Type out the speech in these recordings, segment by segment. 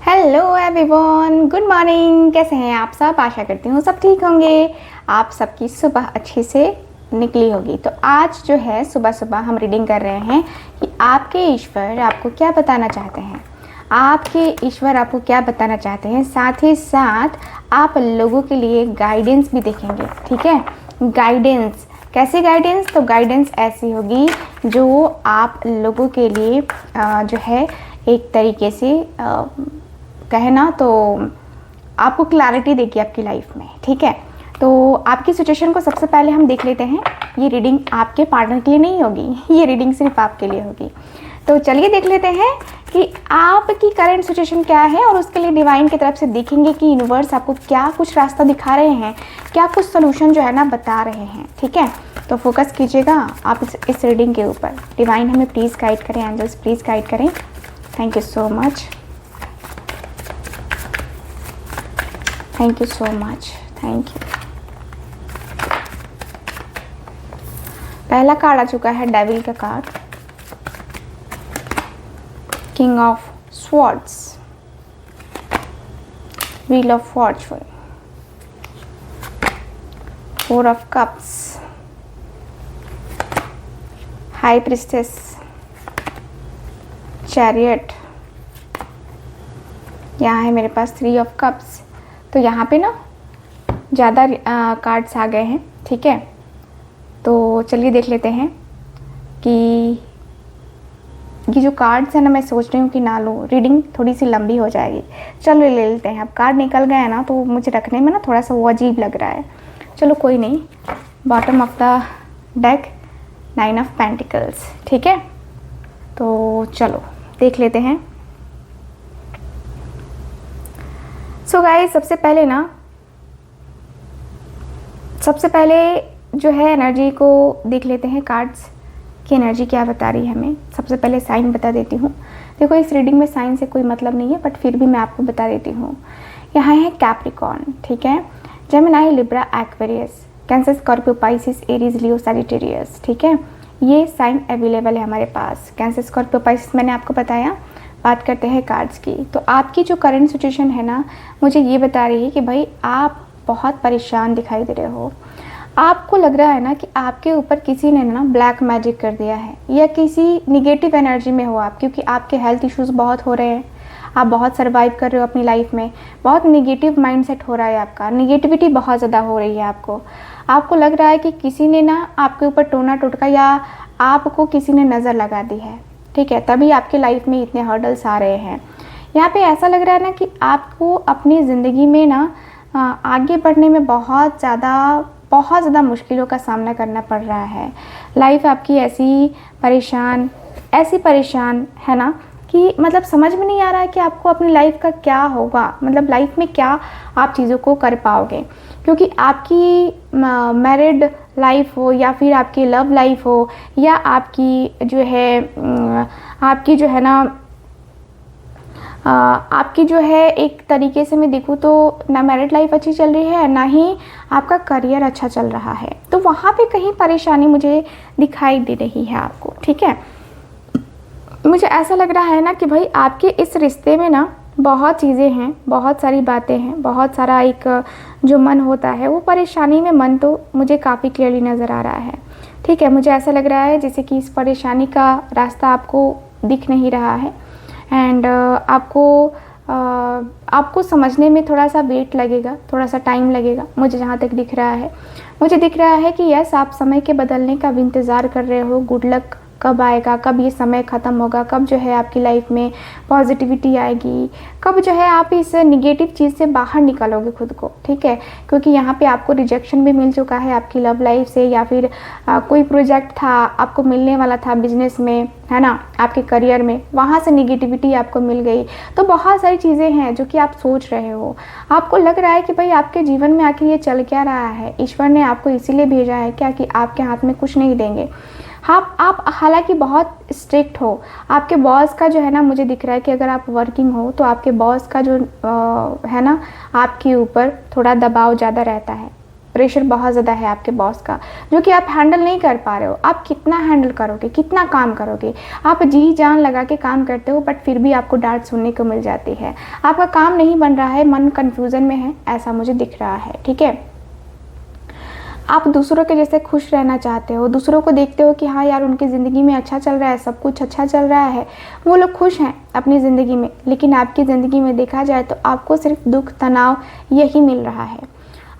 Hello everyone, good morning. कैसे हैं आप सब? आशा करती हूँ सब ठीक होंगे। आप सबकी सुबह अच्छे से निकली होगी। तो आज जो है सुबह सुबह हम रीडिंग कर रहे हैं कि आपके ईश्वर आपको क्या बताना चाहते हैं। आपके ईश्वर आपको क्या बताना चाहते हैं, साथ ही साथ आप लोगों के लिए गाइडेंस भी देखेंगे। ठीक है, गाइडेंस कैसी गाइडेंस? तो गाइडेंस ऐसी होगी जो आप लोगों के लिए जो है एक तरीके से कहे ना तो आपको क्लैरिटी देगी आपकी लाइफ में। ठीक है, तो आपकी सिचुएशन को सबसे पहले हम देख लेते हैं। ये रीडिंग आपके पार्टनर के लिए नहीं होगी, ये रीडिंग सिर्फ आपके लिए होगी। तो चलिए देख लेते हैं कि आपकी करंट सिचुएशन क्या है और उसके लिए डिवाइन की तरफ से देखेंगे कि यूनिवर्स आपको क्या कुछ रास्ता दिखा रहे हैं, क्या कुछ सोल्यूशन जो है ना बता रहे हैं। ठीक है, तो फोकस कीजिएगा आप इस रीडिंग के ऊपर। डिवाइन हमें प्लीज़ गाइड करें, एंजल्स प्लीज़ गाइड करें। Thank you so much, thank you so much, thank you. पहला कार्ड आ चुका है डेविल का card, king of swords, wheel of Fortune, four of cups, high priestess, chariot. यहाँ है मेरे पास थ्री ऑफ कप्स। तो यहाँ पे ना ज़्यादा कार्ड्स आ गए हैं। ठीक है, तो चलिए देख लेते हैं कि ये जो कार्ड्स है ना, मैं सोच रही हूँ कि ना लूँ, रीडिंग थोड़ी सी लंबी हो जाएगी। चलो ले लेते हैं। अब कार्ड निकल गए हैं ना तो मुझे रखने में ना थोड़ा सा वो अजीब लग रहा है। चलो कोई नहीं। Bottom of the deck, nine of pentacles. ठीक है, तो चलो देख लेते हैं। सो गाइस, सबसे पहले जो है एनर्जी को देख लेते हैं, कार्ड्स की एनर्जी क्या बता रही है हमें। सबसे पहले साइन बता देती हूँ। देखो, इस रीडिंग में साइन से कोई मतलब नहीं है, बट फिर भी मैं आपको बता देती हूँ। यहाँ है कैप्रिकॉर्न। ठीक है, Gemini, Libra, Aquarius, Cancer, Scorpio, Pisces, Aries, Leo, Sagittarius. ठीक है, ये साइन अवेलेबल है हमारे पास। कैंसर, स्कॉर्पियो, पाइसिस मैंने आपको बताया। बात करते हैं कार्ड्स की। तो आपकी जो करंट सिचुएशन है ना, मुझे ये बता रही है कि भाई आप बहुत परेशान दिखाई दे रहे हो। आपको लग रहा है ना कि आपके ऊपर किसी ने ना ब्लैक मैजिक कर दिया है, या किसी निगेटिव एनर्जी में हो आप, क्योंकि आपके हेल्थ इश्यूज बहुत हो रहे हैं। आप बहुत सर्वाइव कर रहे हो अपनी लाइफ में, बहुत निगेटिव माइंडसेट हो रहा है आपका, निगेटिविटी बहुत ज़्यादा हो रही है आपको लग रहा है कि किसी ने ना आपके ऊपर टोना टोटका या आपको किसी ने नज़र लगा दी है। ठीक है, तभी आपके लाइफ में इतने हर्डल्स आ रहे हैं। यहाँ पे ऐसा लग रहा है ना कि आपको अपनी ज़िंदगी में ना आगे बढ़ने में बहुत ज़्यादा मुश्किलों का सामना करना पड़ रहा है। लाइफ आपकी ऐसी परेशान है ना कि मतलब समझ में नहीं आ रहा है कि आपको अपनी लाइफ का क्या होगा, मतलब लाइफ में क्या आप चीज़ों को कर पाओगे। क्योंकि आपकी मैरिड लाइफ हो या फिर आपकी लव लाइफ हो या आपकी जो है एक तरीके से मैं देखूँ तो ना मैरिड लाइफ अच्छी चल रही है, ना ही आपका करियर अच्छा चल रहा है। तो वहाँ पे कहीं परेशानी मुझे दिखाई दे रही है आपको। ठीक है, मुझे ऐसा लग रहा है ना कि भाई आपके इस रिश्ते में ना बहुत चीज़ें हैं, बहुत सारी बातें हैं, बहुत सारा एक जो मन होता है वो परेशानी में मन तो मुझे काफ़ी क्लियरली नज़र आ रहा है। ठीक है, मुझे ऐसा लग रहा है जैसे कि इस परेशानी का रास्ता आपको दिख नहीं रहा है, एंड आपको समझने में थोड़ा सा वेट लगेगा, थोड़ा सा टाइम लगेगा। मुझे जहाँ तक दिख रहा है कि यस, आप समय के बदलने का भी इंतज़ार कर रहे हो। गुड लक कब आएगा, कब ये समय ख़त्म होगा, कब जो है आपकी लाइफ में पॉजिटिविटी आएगी, कब जो है आप इस निगेटिव चीज़ से बाहर निकालोगे खुद को। ठीक है, क्योंकि यहाँ पे आपको रिजेक्शन भी मिल चुका है आपकी लव लाइफ से, या फिर कोई प्रोजेक्ट था आपको मिलने वाला था बिजनेस में, है ना, आपके करियर में, वहाँ से निगेटिविटी आपको मिल गई। तो बहुत सारी चीज़ें हैं जो कि आप सोच रहे हो। आपको लग रहा है कि भाई आपके जीवन में आखिर ये चल क्या रहा है, ईश्वर ने आपको इसीलिए भेजा है क्या कि आपके हाथ में कुछ नहीं देंगे। आप हालांकि बहुत स्ट्रिक्ट हो। आपके बॉस का जो है ना, मुझे दिख रहा है कि अगर आप वर्किंग हो तो आपके बॉस का जो है ना आपके ऊपर थोड़ा दबाव ज़्यादा रहता है। प्रेशर बहुत ज़्यादा है आपके बॉस का, जो कि आप हैंडल नहीं कर पा रहे हो। आप कितना हैंडल करोगे, कितना काम करोगे, आप जी जान लगा के काम करते हो बट फिर भी आपको डांट सुनने को मिल जाती है। आपका काम नहीं बन रहा है, मन कन्फ्यूज़न में है, ऐसा मुझे दिख रहा है। ठीक है, आप दूसरों के जैसे खुश रहना चाहते हो, दूसरों को देखते हो कि हाँ यार उनकी ज़िंदगी में अच्छा चल रहा है, सब कुछ अच्छा चल रहा है, वो लोग खुश हैं अपनी ज़िंदगी में, लेकिन आपकी ज़िंदगी में देखा जाए तो आपको सिर्फ दुख, तनाव यही मिल रहा है।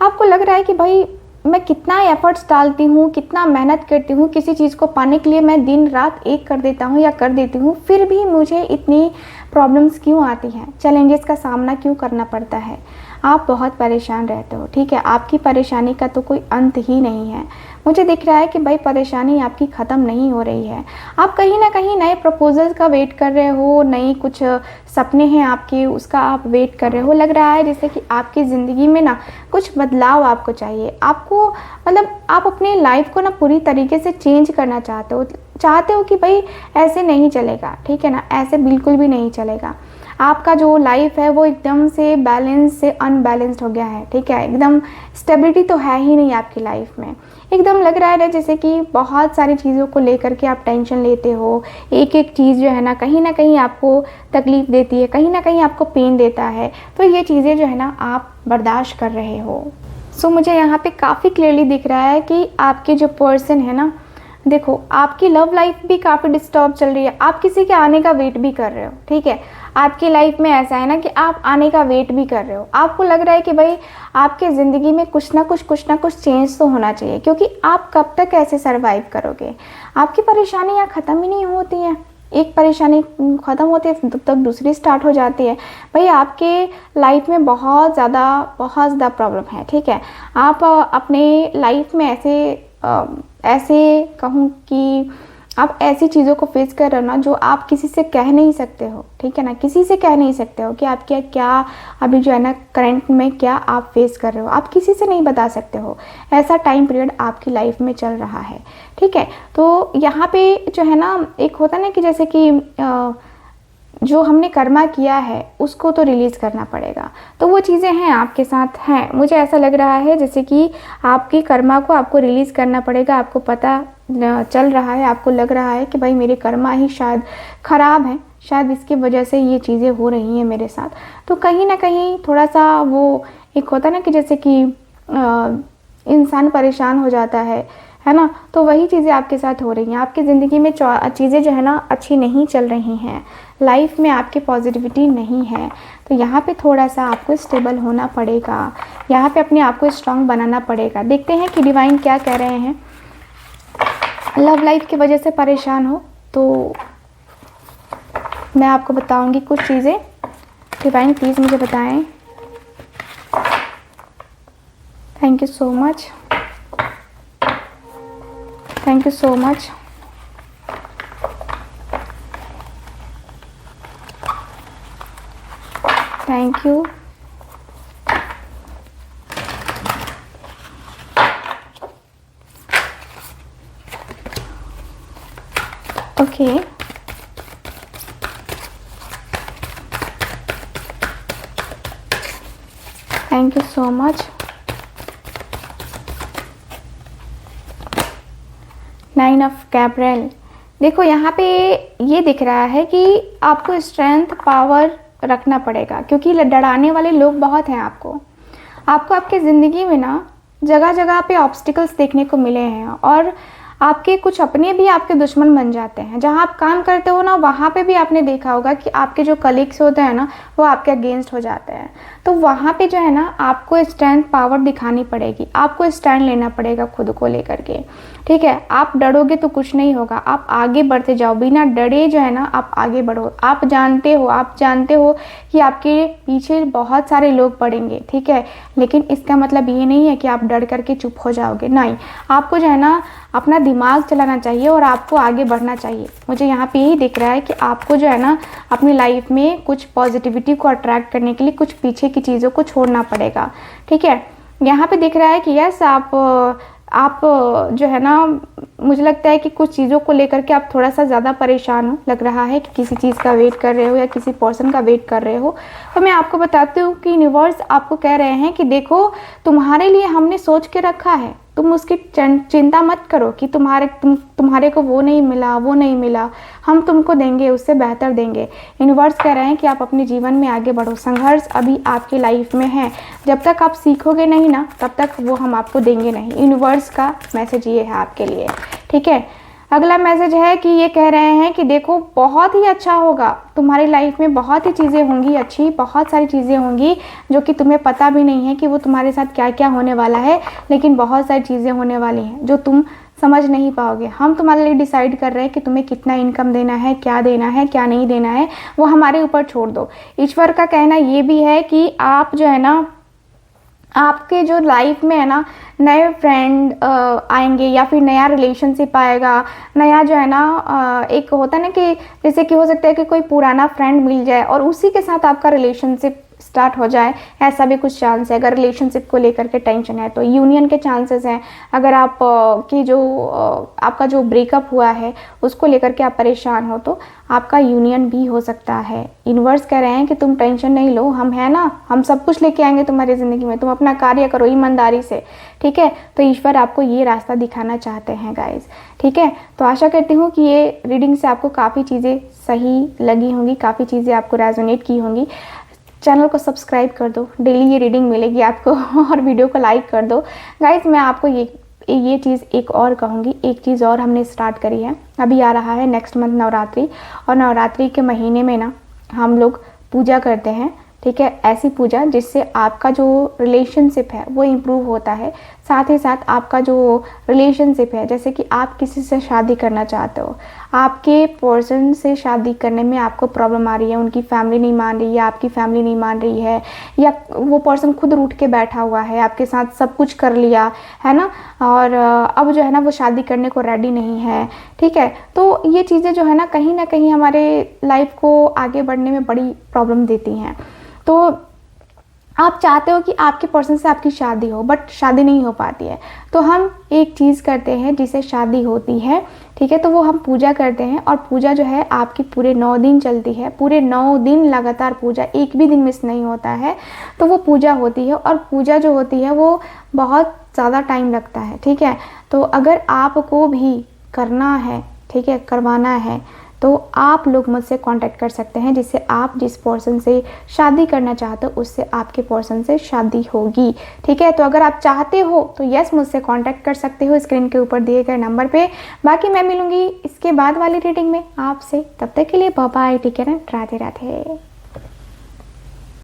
आपको लग रहा है कि भाई मैं कितना एफर्ट्स डालती हूँ, कितना मेहनत करती हूँ, किसी चीज़ को पाने के लिए मैं दिन रात एक कर देता हूँ या कर देती हूँ, फिर भी मुझे इतनी प्रॉब्लम्स क्यों आती हैं, चैलेंजेस का सामना क्यों करना पड़ता है। आप बहुत परेशान रहते हो। ठीक है, आपकी परेशानी का तो कोई अंत ही नहीं है। मुझे दिख रहा है कि भाई परेशानी आपकी ख़त्म नहीं हो रही है। आप कहीं ना कहीं नए प्रपोजल्स का वेट कर रहे हो, नई कुछ सपने हैं आपके, उसका आप वेट कर रहे हो। लग रहा है जैसे कि आपकी ज़िंदगी में ना कुछ बदलाव आपको चाहिए। आपको मतलब आप अपनी लाइफ को ना पूरी तरीके से चेंज करना चाहते हो कि भाई ऐसे नहीं चलेगा। ठीक है ना, ऐसे बिल्कुल भी नहीं चलेगा। आपका जो लाइफ है वो एकदम से बैलेंस से अनबैलेंस्ड हो गया है। ठीक है, एकदम स्टेबिलिटी तो है ही नहीं आपकी लाइफ में। एकदम लग रहा है ना जैसे कि बहुत सारी चीज़ों को लेकर के आप टेंशन लेते हो। एक एक चीज़ जो है ना कहीं आपको तकलीफ़ देती है, कहीं ना कहीं आपको पेन देता है। तो ये चीज़ें जो है ना आप बर्दाश्त कर रहे हो। सो मुझे यहाँ पे काफ़ी क्लियरली दिख रहा है कि आपके जो पर्सन है ना, देखो आपकी लव लाइफ भी काफ़ी डिस्टर्ब चल रही है। आप किसी के आने का वेट भी कर रहे हो। ठीक है, आपकी लाइफ में ऐसा है ना कि आप आने का वेट भी कर रहे हो। आपको लग रहा है कि भाई आपके ज़िंदगी में कुछ ना कुछ चेंज तो होना चाहिए, क्योंकि आप कब तक ऐसे सरवाइव करोगे। आपकी परेशानियाँ ख़त्म ही नहीं होती हैं। एक परेशानी ख़त्म होती है तब तक दूसरी स्टार्ट हो जाती है। भाई आपके लाइफ में बहुत ज़्यादा प्रॉब्लम है। ठीक है, आप अपने लाइफ में ऐसे कहूँ कि आप ऐसी चीज़ों को फेस कर रहे हो ना जो आप किसी से कह नहीं सकते हो। ठीक है ना, किसी से कह नहीं सकते हो कि आप क्या अभी जो है ना करंट में क्या आप फेस कर रहे हो, आप किसी से नहीं बता सकते हो। ऐसा टाइम पीरियड आपकी लाइफ में चल रहा है। ठीक है, तो यहाँ पे जो है ना एक होता ना कि जैसे कि जो हमने कर्मा किया है उसको तो रिलीज़ करना पड़ेगा। तो वो चीज़ें हैं आपके साथ हैं। मुझे ऐसा लग रहा है जैसे कि आपकी कर्मा को आपको रिलीज़ करना पड़ेगा। आपको पता चल रहा है, आपको लग रहा है कि भाई मेरे कर्मा ही शायद ख़राब हैं, शायद इसकी वजह से ये चीज़ें हो रही हैं मेरे साथ। तो कहीं ना कहीं थोड़ा सा वो एक होता ना कि जैसे कि इंसान परेशान हो जाता है ना। तो वही चीज़ें आपके साथ हो रही हैं। आपकी ज़िंदगी में चीज़ें जो है ना अच्छी नहीं चल रही हैं, लाइफ में आपकी पॉजिटिविटी नहीं है। तो यहाँ पे थोड़ा सा आपको स्टेबल होना पड़ेगा, यहाँ पे अपने आप को स्ट्रांग बनाना पड़ेगा। देखते हैं कि डिवाइन क्या कह रहे हैं। लव लाइफ की वजह से परेशान हो तो मैं आपको बताऊंगी कुछ चीज़ें। डिवाइन प्लीज़ मुझे बताएं। Thank you so much, thank you so much. Thank you. Okay, thank you so much. 9 of Cabral. देखो यहाँ पे ये दिख रहा है कि आपको स्ट्रेंथ पावर रखना पड़ेगा, क्योंकि डराने वाले लोग बहुत हैं। आपको आपके ज़िंदगी में ना जगह जगह पे ऑब्स्टिकल्स देखने को मिले हैं, और आपके कुछ अपने भी आपके दुश्मन बन जाते हैं। जहाँ आप काम करते हो ना वहाँ पे भी आपने देखा होगा कि आपके जो कलीग्स होते हैं ना वो आपके अगेंस्ट हो जाते हैं। तो वहाँ पे जो है ना आपको स्ट्रेंथ पावर दिखानी पड़ेगी, आपको स्टैंड लेना पड़ेगा खुद को लेकर के। ठीक है, आप डरोगे तो कुछ नहीं होगा, आप आगे बढ़ते जाओ, बिना डरे जो है ना आप आगे बढ़ो। आप जानते हो कि आपके पीछे बहुत सारे लोग पड़ेंगे। ठीक है, लेकिन इसका मतलब ये नहीं है कि आप डर करके चुप हो जाओगे। नहीं, आपको जो है ना अपना दिमाग चलाना चाहिए और आपको आगे बढ़ना चाहिए। मुझे यहाँ पे यही दिख रहा है कि आपको जो है ना अपनी लाइफ में कुछ पॉजिटिविटी को अट्रैक्ट करने के लिए कुछ पीछे की चीज़ों को छोड़ना पड़ेगा। ठीक है, यहाँ पे दिख रहा है कि यस आप आप जो है ना, मुझे लगता है कि कुछ चीज़ों को लेकर के आप थोड़ा सा ज़्यादा परेशान हो, लग रहा है कि किसी चीज़ का वेट कर रहे हो या किसी पर्सन का वेट कर रहे हो। तो मैं आपको बताती हूँ कि यूनिवर्स आपको कह रहे हैं कि देखो, तुम्हारे लिए हमने सोच के रखा है, तुम उसकी चिंता मत करो कि तुम्हारे को वो नहीं मिला, वो नहीं मिला, हम तुमको देंगे, उससे बेहतर देंगे। यूनिवर्स कह रहे हैं कि आप अपने जीवन में आगे बढ़ो। संघर्ष अभी आपकी लाइफ में है, जब तक आप सीखोगे नहीं ना, तब तक वो हम आपको देंगे नहीं। यूनिवर्स का मैसेज ये है आपके लिए, ठीक है। अगला मैसेज है कि ये कह रहे हैं कि देखो, बहुत ही अच्छा होगा, तुम्हारी लाइफ में बहुत ही चीज़ें होंगी अच्छी, बहुत सारी चीज़ें होंगी जो कि तुम्हें पता भी नहीं है कि वो तुम्हारे साथ क्या क्या होने वाला है, लेकिन बहुत सारी चीज़ें होने वाली हैं जो तुम समझ नहीं पाओगे। हम तुम्हारे लिए डिसाइड कर रहे हैं कि तुम्हें कितना इनकम देना है, क्या देना है, क्या नहीं देना है, वो हमारे ऊपर छोड़ दो। ईश्वर का कहना ये भी है कि आप जो है ना, आपके जो लाइफ में है ना, नए फ्रेंड आएंगे या फिर नया रिलेशनशिप आएगा, नया जो है ना, एक होता है ना कि जैसे कि हो सकता है कि कोई पुराना फ्रेंड मिल जाए और उसी के साथ आपका रिलेशनशिप स्टार्ट हो जाए, ऐसा भी कुछ चांस है। अगर रिलेशनशिप को लेकर के टेंशन है तो यूनियन के चांसेस हैं। अगर आप की जो आपका जो ब्रेकअप हुआ है उसको लेकर के आप परेशान हो तो आपका यूनियन भी हो सकता है। यूनिवर्स कह रहे हैं कि तुम टेंशन नहीं लो, हम है ना, हम सब कुछ लेके आएंगे तुम्हारी ज़िंदगी में, तुम अपना कार्य करो ईमानदारी से, ठीक है। तो ईश्वर आपको ये रास्ता दिखाना चाहते हैं गाइस, ठीक है। तो आशा करती हूँ कि ये रीडिंग से आपको काफ़ी चीज़ें सही लगी होंगी, काफ़ी चीज़ें आपको रेजोनेट की होंगी। चैनल को सब्सक्राइब कर दो, डेली ये रीडिंग मिलेगी आपको और वीडियो को लाइक कर दो गाइस। मैं आपको ये चीज़ एक और कहूँगी, एक चीज़ और हमने स्टार्ट करी है। अभी आ रहा है नेक्स्ट मंथ नवरात्रि, और नवरात्रि के महीने में ना हम लोग पूजा करते हैं, ठीक है। ऐसी पूजा जिससे आपका जो रिलेशनशिप है वो इम्प्रूव होता है। साथ ही साथ आपका जो रिलेशनशिप है, जैसे कि आप किसी से शादी करना चाहते हो, आपके पर्सन से शादी करने में आपको प्रॉब्लम आ रही है, उनकी फैमिली नहीं मान रही है, आपकी फैमिली नहीं मान रही है, या वो पर्सन खुद रूठ के बैठा हुआ है, आपके साथ सब कुछ कर लिया है ना, और अब जो है ना वो शादी करने को रेडी नहीं है, ठीक है। तो ये चीज़ें जो है ना कहीं हमारे लाइफ को आगे बढ़ने में बड़ी प्रॉब्लम देती हैं। तो आप चाहते हो कि आपके पर्सन से आपकी शादी हो, बट शादी नहीं हो पाती है, तो हम एक चीज़ करते हैं जिसे शादी होती है, ठीक है। तो वो हम पूजा करते हैं, और पूजा जो है आपकी पूरे 9 दिन चलती है, पूरे 9 दिन लगातार पूजा, एक भी दिन मिस नहीं होता है। तो वो पूजा होती है, और पूजा जो होती है वो बहुत ज़्यादा टाइम लगता है, ठीक है। तो अगर आपको भी करना है, ठीक है, करवाना है, तो आप लोग मुझसे कांटेक्ट कर सकते हैं, जिससे आप जिस पर्सन से शादी करना चाहते हो उससे आपके पर्सन से शादी होगी, ठीक है। तो अगर आप चाहते हो तो यस, मुझसे कांटेक्ट कर सकते हो स्क्रीन के ऊपर दिए गए नंबर पे। बाकी मैं मिलूंगी इसके बाद वाली रीडिंग में आपसे, तब तक के लिए बाय बाय, ठीक है ना, राधे राधे।